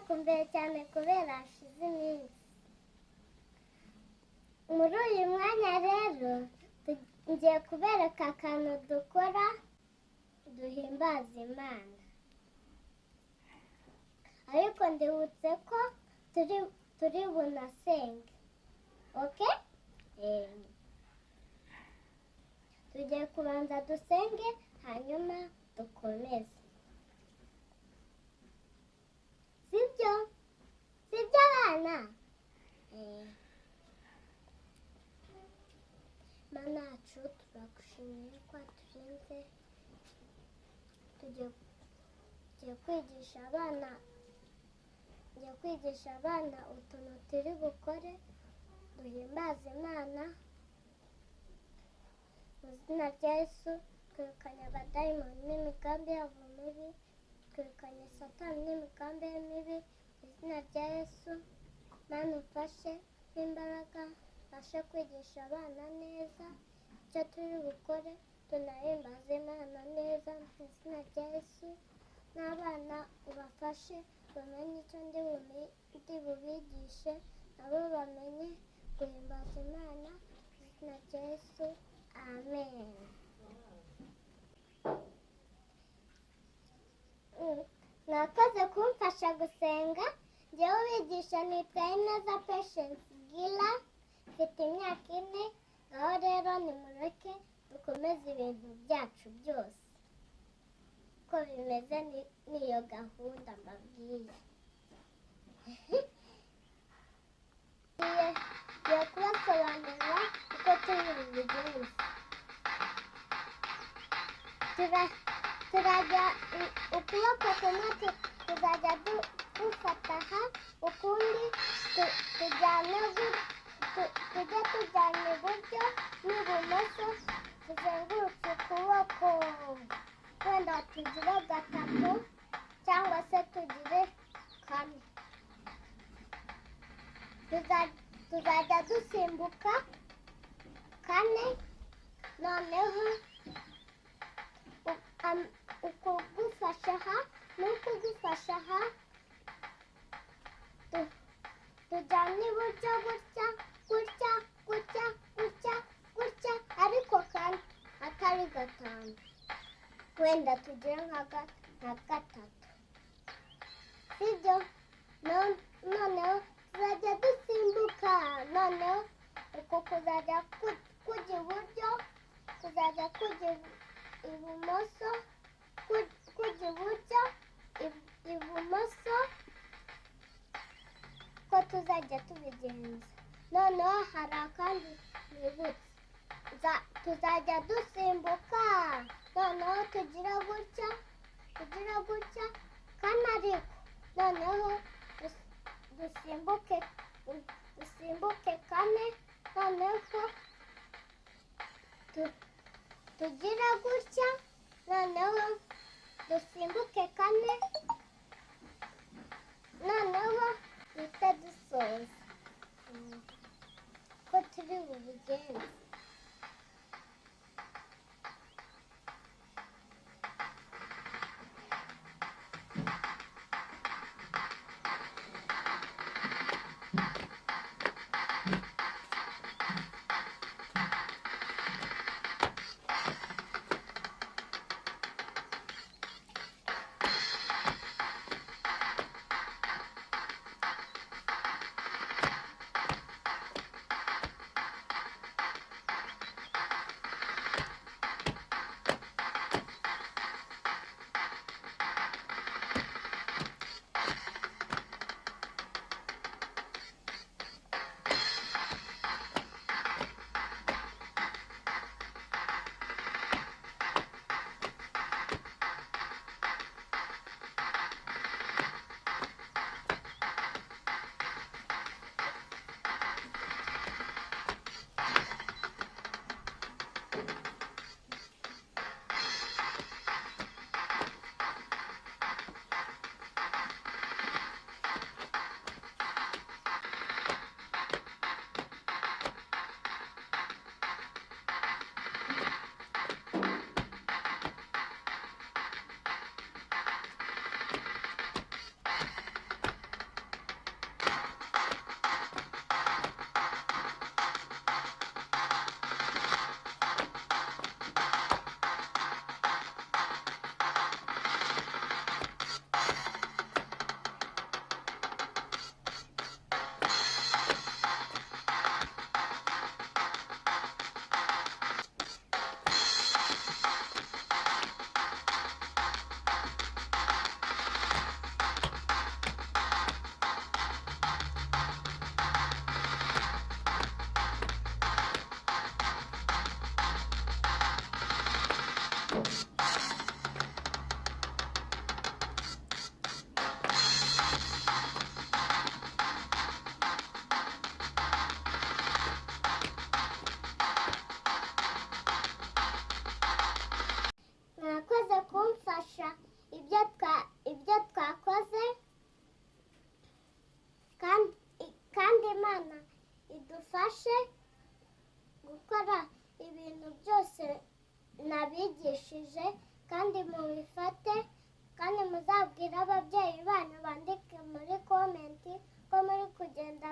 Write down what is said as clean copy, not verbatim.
nakumbuye cyane kubera hashize iminsi. Muri uyu mwanya rero ngiye kubereka akantu dukora duhimbaza Imana. Ariko ndibutse ko turi bunasenge. Okay? Tugiye kubanza dusenge hanyuma dukomeze. Sibyo abana? Mana yacu turagushimiye ko waturinze. Tugiye kwigisha abana utuntu turi bukore duhimbaza Imana. Mu izina rya Yesu twirukanye abadayimoni n'imigambi yabo mibi, twirukanye Satani n'imigambi ye mibi. Mu izina rya Yesu Mana umfashe n'imbaraga mbashe kwigisha abana neza icyo turi bukore tunahimbaze Imana neza. Mu izina rya Yesu n'abana ubafashe bamenye icyo ndi bubigishe, nabo bamenye guhimbaza Imana. Mu izina rya Yesu amen. Mwakoze kumfasha gusenga. Njyewe ubigisha nitwa Ineza Patience Gila, mfite imyaka 4. Aho rero nimureke dukomeze ibintu byacu byose uko bimeze. Niyo gahunda mbabwiye. Ngiye kubasobanurira uko turi bubigenze. Turajya ukuboko kumwe tuzajya dufata aha, ukundi tujyane iburyo n'ibumoso, tuzengurutse ukuboko. Wenda tugire 3 cyangwa se tugire 4. Tuzajya dusimbuka 4. Noneho ukugufasha aha n'ukugufasha aha tujyane iburyo gutya, ariko kandi atari 5. Wenda tugire nka 3. Sibyo? Noneho tuzajya dusimbuka. Noneho uko kuzajya kujya iburyo, kuzajya kujya ibumoso, kujya iburyo ibumoso, ko tuzajya tubigenza. Noneho hari akandi nibutse, tuzajya dusimbuka. Noneho tugira gutya kandi ariko noneho dusimbuke 4. Noneho tugira gutya, noneho dusimbuke 4. Noneho duhita dusoza ko turi bubigenze. Imana idufashe gukora ibintu byose nabigishije, kandi mubifate, kandi muzabwire ababyeyi banyu bandike muri komenti ko muri kugenda